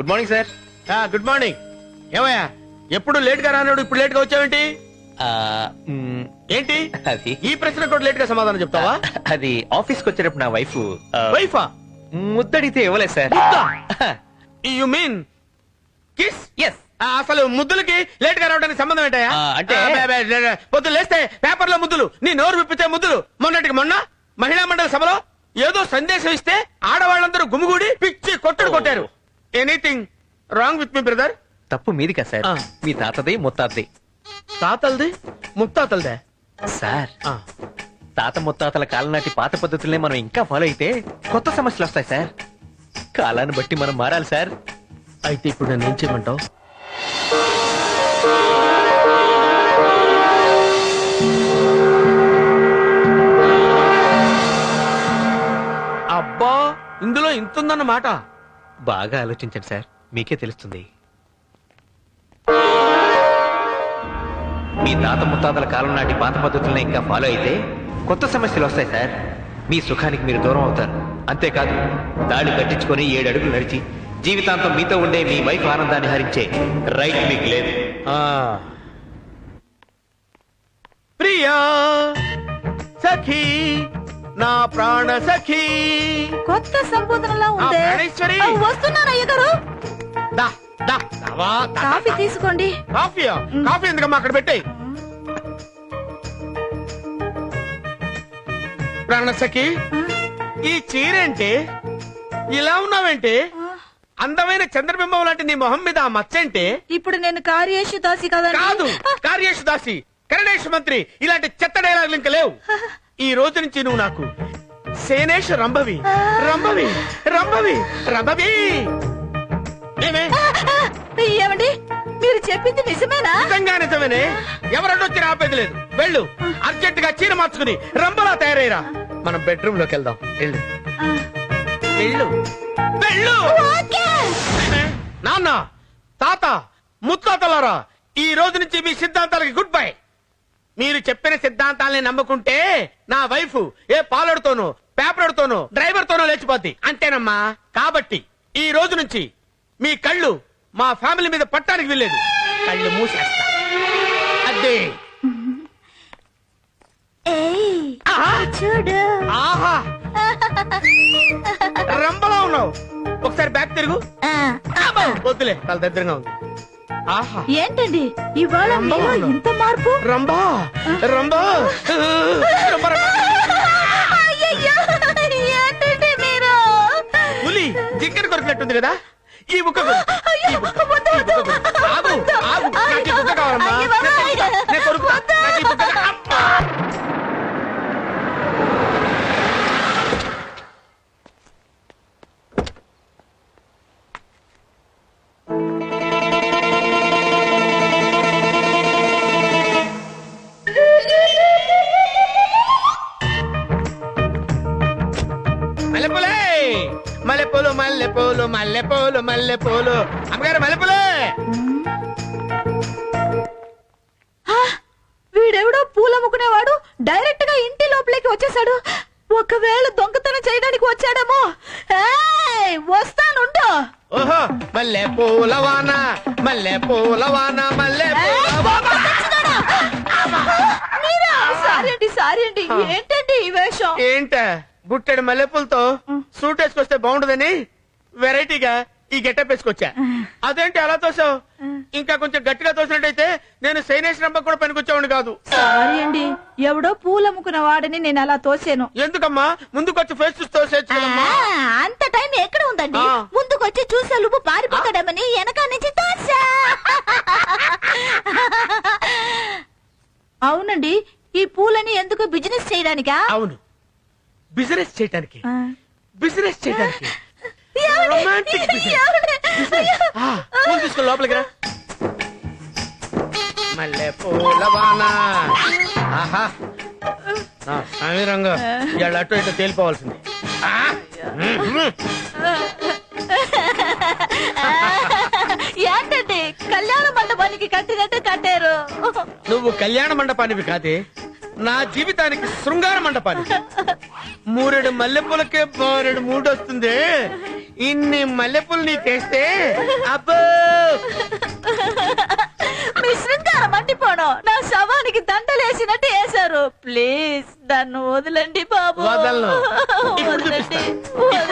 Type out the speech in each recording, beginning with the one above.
Good morning sir. Good morning. ఏమయ్యా ఎప్పుడు late గా రానాడు, ఇప్పుడు లేట్ గా వచ్చావేంటి? ఏంటి అది ఈ ప్రశ్న కూడా లేట్ గా సమాధానం చెప్తావా? అది ఆఫీస్ కి వచ్చేటప్పుడు నా వైఫ్ వైఫా? ముద్దడితే ఇవ్వలేదు sir. You mean kiss? Yes. అసలు ముద్దులకి లేట్ గా రావడానికి సంబంధం ఏంటయ్యా? అంటే పొద్దులు లేస్తే పేపర్ లో ముద్దులు, నీ నోరు విప్పితే ముద్దులు. మొన్నటికి మొన్న మహిళా మండలి సభలో ఏదో సందేశం ఇస్తే ఆడవాళ్ళందరూ గుమిగూడి పిచ్చి కొట్టుడు కొట్టారు. Anything wrong with me brother? తప్పు మీది కదా సార్, మీ తాతది ముత్తాతది. తాతలది ముత్తాతలదే సార్. తాత ముత్తాతల కాలం నాటి పాత పద్ధతుల్ని మనం ఇంకా ఫాలో అయితే కొత్త సమస్యలు వస్తాయి సార్. కాలాన్ని బట్టి మనం మారాలి సార్. అయితే ఇప్పుడు నన్ను ఏం చేయమంటావు? అబ్బా, ఇందులో ఇంతుందన్నమాట. బాగా ఆలోచించండి సార్, మీకే తెలుస్తుంది. మీ తాత ముత్తాతల కాలం నాటి పాత పద్ధతులను ఇంకా ఫాలో అయితే కొత్త సమస్యలు వస్తాయి సార్. మీ సుఖానికి మీరు దూరం అవుతారు. అంతేకాదు, తాళి కట్టించుకొని 7 అడుగులు నడిచి జీవితాంతం మీతో ఉండే మీ వైఫ్ ఆనందాన్ని హరించే రైట్ మీకు లేదు. ప్రియా సఖీ, నా ప్రాణ సఖీ. కొత్త సంబోధనలా ఉంది. ప్రాణేశ్వరి. వస్తున్నాను అయ్యగారు. దా దా దావా, దా, కాఫీ దా. తీసుకోండి. కాఫీయా? కాఫీ ఎందుకమ్మా అక్కడ పెట్టాయి. ప్రాణ సఖీ, ఈ చీరేంటి ఇలా ఉన్నావేంటి? అందమైన చంద్రబింబం లాంటి నీ మొహం మీద ఆ మచ్చేంటి? ఇప్పుడు నేను కార్యేషు దాసి కదండి. కాదు, కార్యేషు దాసి, కరణేష్ మంత్రి, ఇలాంటి చెత్త డైలాగులు ఇంకా లేవు. ఈ రోజు నుంచి నువ్వు నాకు సేనేష్ రంభవి, రంభవి, రంభవి, రంభవి. ఏమే? ఏమండి, మీరు చెప్పింది నిజమేనా? నిజంగా నిజమేనే. ఎవరొచ్చి ఆపేది లేదు. వెళ్ళు, అర్జెంట్ గా చీర మార్చుకుని రంభలా తయారయ్యరా. మనం బెడ్రూమ్ లోకి వెళ్దాం. వెళ్ళు వెళ్ళు వెళ్ళు. నాన్న, తాత, ముత్తాతలారా, ఈ రోజు నుంచి మీ సిద్ధాంతాలకి గుడ్ బై. మీరు చెప్పిన సిద్ధాంతాలని నమ్ముకుంటే నా వైఫ్ ఏ పాలడుతోనో, పేపర్తోనో, డ్రైవర్ తోనో లేచిపోద్ది. అంతేనమ్మా. కాబట్టి ఈ రోజు నుంచి మీ కళ్ళు మా ఫ్యామిలీ మీద పట్టానికి వెళ్ళలేదు. కళ్ళు మూసేస్తా. అదే. చూడు. ఆహా, రంబలా ఉన్నావు. ఒకసారి బ్యాక్ తిరుగు. వద్దులే, చాలా దగ్గరగా ఉంది. ఆహా, ఏంటండి ఇవాళ మీలో ఇంత మార్పు? Rumba rumba rumba. అయ్యయ్యో, ఏంటండి మీరు? పులి జింకను కొరికినట్టుంది కదా. ఈ బుక్క కొరుకు. ఈ బుక్క. ఆగు, ఆగు. నాకు ఈ బుక్క కావాలమ్మా. నేను కొరుకుతా. నాకు ఈ బుక్క అమ్మా. మల్లెపూలే, మల్లెపూలు, మల్లెపూలు, మల్లెపూలు, మల్లెపూలు. అమ్మగారు మల్లెపూలే. వీడెవడో పూలమ్ముకునేవాడు డైరెక్ట్ గా ఇంటి లోపలికి వచ్చేసాడు. ఒకవేళ దొంగతనం చేయడానికి వచ్చాడేమో. వస్తానుండు. ఓహో, మల్లెపూల వాన, మల్లెపూల వాన, మల్లెపూల వాన. సారీ అండి. ఏంటండి ఈ వేషం? ఏంట గుట్టెడు మల్లెపూలతో సూట్ వేసుకొస్తే బాగుండదని వెరైటీగా ఈ గెటప్ వేసుకొచ్చా. అదేంటి అలా తోసావు? ఇంకా కొంచెం గట్టిగా తోసినట్టయితే నేను సైనేష్ రంభ కూడా పనికొచ్చేవాడిని కాదు. సారీ అండి, ఎవడో పూలమ్ముకున్న వాడిని నేను అలా తోసాను. ఎందుకమ్మా ముందుకొచ్చి ఫేస్ చూసి తోసేచ్చు. అంత టైం ఎక్కడ ఉందండి? ముందుకొచ్చి చూసే లోపు పారిపోతాడమని వెనక నుంచి తోసా. అవునండి, ఈ పూలని ఎందుకు బిజినెస్ చేయడానికా? అవును, బిజినెస్ చేయడానికి. బిజినెస్ చేయడానికి. ఏమండి? Romantic business. ఏమండి? పూలు తీసుకో లోపలికి రా. మల్లెపూల వాన. ఆహా, సమీరంగా ఇవాళ అటు ఇటు తేలిపోవాల్సింది. ఏంటండి కళ్యాణ మండపానికి కట్టినట్టు కట్టారు? నువ్వు కళ్యాణ మండపానివి కాదే, నా జీవితానికి శృంగార మండపానికి. 3 మల్లెపూలకే 2 మూడు వస్తుంది. ఇన్ని మల్లెపూలు నీకేస్తే అబ్బో మీ శృంగారం మండిపోవడం నా శవానికి దండలేసినట్టు వేశారు. ప్లీజ్ నన్ను వదలండి బాబు. వదలను. ఇప్పుడు వదలండి.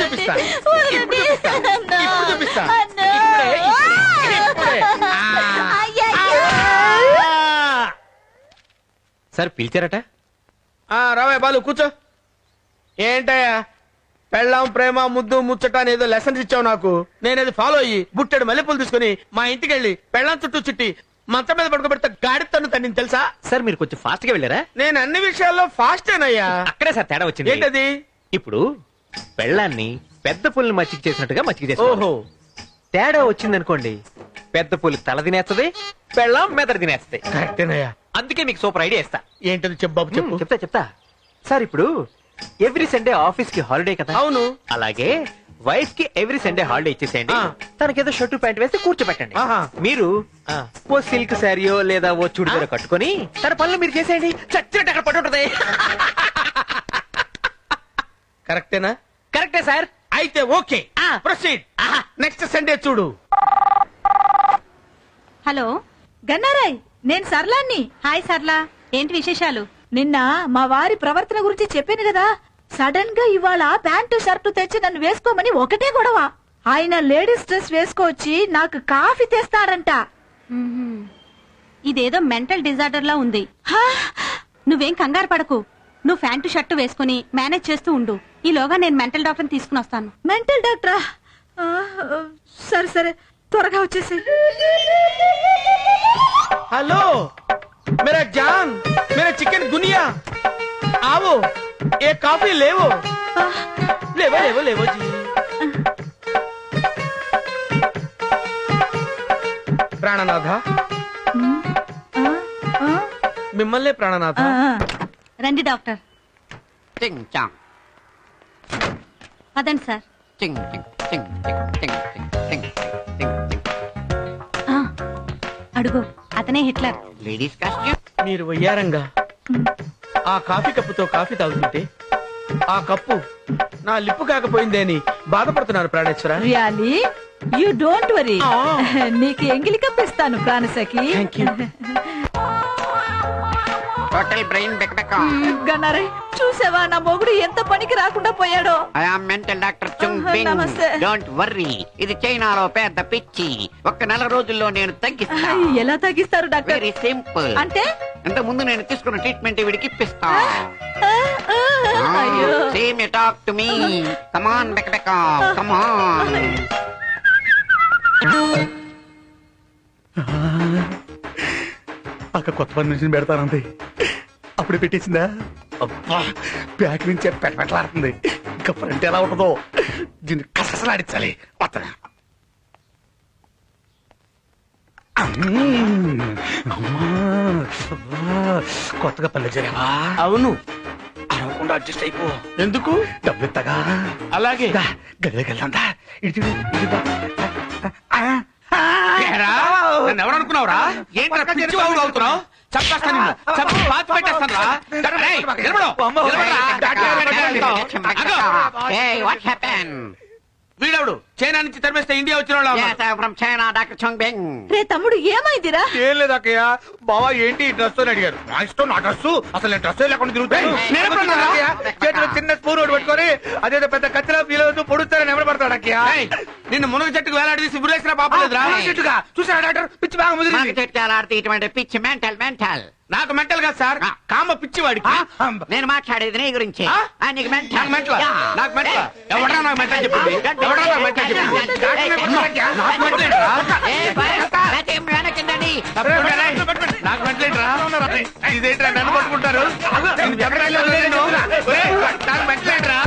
చూపిస్తా. ఇప్పుడు వదలండి. చూపిస్తా. వదలండి. ఇప్పుడు చూపిస్తా. అన్నా. ఇప్పుడు చూపిస్తా. అన్నా. ఇప్పుడే. అయ్యయ్యో. సార్ పిలిచారట? రావే బాలు కూర్చో. ఏంటయ్యా పెళ్ళాం ప్రేమ ముద్దు ముచ్చట అని ఏదో లెసన్స్ ఇచ్చావు నాకు. నేనేది ఫాలో అయ్యి బుట్టెడు మల్లెపూలు తీసుకుని మా ఇంటికి వెళ్ళి పెళ్ళాం చుట్టూ చుట్టి మంచం మీద పడుకోబెడితే గాడితను తన్ని తెలుసా? సార్ మీరు కొంచెం ఫాస్ట్ గా వెళ్ళారా? నేను అన్ని విషయాల్లో ఫాస్టేనయ్యా. అక్కడే సార్ తేడా వచ్చింది. ఏంటది? ఇప్పుడు పెళ్ళాన్ని పెద్ద పుల్ని మచ్చిక చేసినట్టుగా మచ్చిక చేసి ఓహో తేడా వచ్చిందనుకోండి, పెద్ద పులి తల తినేస్తుంది, పెళ్ళాం మెదడు తినేస్తాయి. కరెక్టేనయ్యా. అందుకే మీకు సూపర్ ఐడియా ఇస్తా. ఏంటది చెప్పు బాబు చెప్పు. చెప్తా సార్. ఇప్పుడు ఎవ్రీ సండే ఆఫీస్ కి హాలిడే కదా? అవును. అలాగే వైఫ్ కి ఎవ్రీ సండే హాలిడే ఇచ్చేసేయండి. ఆ. తనకేదో షర్టు ప్యాంట్ వేసి కూర్చోబెట్టండి. ఆహా. మీరు ఓ సిల్క్ శారీయో లేదా ఓ చుడిదారో కట్టుకొని తన పనులు మీరు చేసేయండి. చచ్చినట్టు అక్కడ పట్టు ఉంటది. కరెక్టేనా? కరెక్టే సార్. అయితే ఓకే ఆ. ప్రొసీడ్. నెక్స్ట్ సండే చూడు. హలో, గన్నారాయ్, నేను సర్లాన్ని. హాయ్ సర్లా, ఏంటి విశేషాలు? నిన్న మా వారి ప్రవర్తన గురించి చెప్పాను కదా. సడన్ గా ఇవాళ ప్యాంటు షర్టు తెచ్చి నన్ను వేసుకోమని ఒకటే గొడవ. ఆయన లేడీస్ డ్రెస్ వేసుకోవచ్చి నాకు కాఫీ తెస్తాడంట. మ్మ్హ్మ్. ఇదేదో మెంటల్ డిజార్డర్ లా ఉంది. హా? నువ్వేం కంగారు పడకు. నువ్వు ప్యాంటు షర్టు వేసుకుని మేనేజ్ చేస్తూ ఉండు. ఈలోగా నేను మెంటల్ డాక్టర్ని తీసుకుని వస్తాను. మెంటల్ డాక్టరా? ఆ, సరే సరే త్వరగా వచ్చేసి. हेलो मेरा जान मेरा चिकन गुनिया आओ एक कॉफी लेवो लेवो लेवो लेवो जी ప్రాణనాథ మిమ్మల్నే ప్రాణనాథ. రండి డాక్టర్. చింగ్ చాంగ్ పదండి సార్. చింగ్ చింగ్ చింగ్ చింగ్ చింగ్ చింగ్ చింగ్ చింగ్. ఆ, అడుగు, అతనే హిట్లర్. Ladies costume. మీరు వయ్యారంగా ఆ కాఫీ కప్పుతో కాఫీ తాగుతుంటే ఆ కప్పు నా లిప్పు కాకపోయిందే అని బాధపడుతున్నారు ప్రాణేశ్వర. Really you don't worry. ఆ. నీకు ఎంగిలి కప్పిస్తాను ప్రాణసఖి. Thank you. టోటల్ బ్రెయిన్ బెక్ బెక్. గన్నారయ్, చూసావా నా మొగుడు ఎంత పనికి రాకుండా పోయాడో. I am mental doctor Chung Bing. నమస్తే. డోంట్ వర్రీ, ఇది చైనాలో పెద్ద పిచ్చి. ఒక్క నెల రోజుల్లో నేను తగ్గిస్తా. ఎలా తగ్గిస్తారు డాక్టర్? Very simple. అంటే ఇంత ముందు నేను తీసుకున్న ట్రీట్మెంట్ వీడికి ఇప్పిస్తా. ఆ, అయ్యో. Same you talk to me. Come on back back, come on. అక్క కొత్త పని నుంచి పెడతానంది. అప్పుడే పెట్టేసిందా? అబ్బా, బ్యాక్ నుంచి పెట్టలాడుతుంది. ఇంకా ఫ్రంట్ ఎలా ఉంటుందో దీన్ని కసలాడించాలి. వత్తనా? కొత్తగా పల్లె చేరావా? అవును. అరవకుండా అడ్జస్ట్ అయిపో. ఎందుకు? డబ్బులు ఇత్తగా. అలాగే. గదిలోకి వెళ్దాందా? ఇటు ఏరా, నన్ను ఎవరు అనుకున్నావురా? ఏంట్రా పిచ్చి వాగుడు అవుతున్నావు? చంపేస్తా నిన్ను. చంపి పాతి పెట్టేస్తాను రా. రేయ్, నిలబడు. నిలబడరా. Hey, what happened? వీడెవడు? చైనా నుంచి తరిమేస్తే ఇండియా వచ్చిన వాళ్ళ Yes, I'm from China, Dr. Chung Bing. రే తమ్ముడు, ఏమైందిరా? ఏం లేదు అక్కయ్య. బావా ఏంటి ఈ డ్రెస్ అని అడిగారు. నా ఇష్టం, నా డ్రెస్. అసలు నేను డ్రెస్ లేకుండా తిరుగుతాను. నేను ఎప్పుడు అన్నాను అక్కయ్య? చేతిలో చిన్న స్పూన్ ఒకటి పట్టుకొని అదేదో పెద్ద కత్తిలో ఫీలవుతూ పొడుస్తారని ఎవరు పడతాడు అక్కయ్య? నిన్ను మునగ చెట్టుకు వేలాడదీసి బురేసిన పాప లేదురా. చెట్టుగా చూసారా డాక్టర్? పిచ్చి బాగా మనకి ముదిరింది. చెట్టు ఆడితే ఇటువంటి పిచ్చి మెంటల్. నాకు మెంటల్ కాదు సార్, కామ పిచ్చి వాడికి. నేను మాట్లాడేది నీ గురించి. ఆ? నీకు మెంటల్. నాకు మెంటల్. నాకు మెంటల్. ఎవడరా నాకు మెంటల్ చెప్పింది? ఎవడరా నాకు మెంటల్ చెప్పింది? నాకు మెంటల్ ఏంట్రా? నాకు మెంటల్ ఏంట్రా? ఇదేంట్రా నన్ను పట్టుకుంటారు? నేను చెప్పడానికి వదిలేను. ఒరేయ్, నాకు మెంటల్ ఏంట్రా?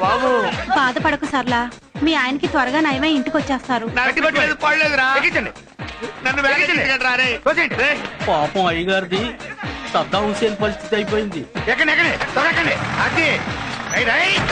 బాబు బాధపడకు సర్లా, మీ ఆయనకి త్వరగా నయమై ఇంటికి వచ్చేస్తారు. నాకు పట్టలేదు, పడలేదురా. నన్ను వెనకించండి రా రే. తోసేయండి, రే. పాపం అయ్యగారిది సద్దాం హుసేన్ పరిస్థితి అయిపోయింది. ఎక్కండి, ఎక్కండి, త్వరగా ఎక్కండి. అది. Right, right.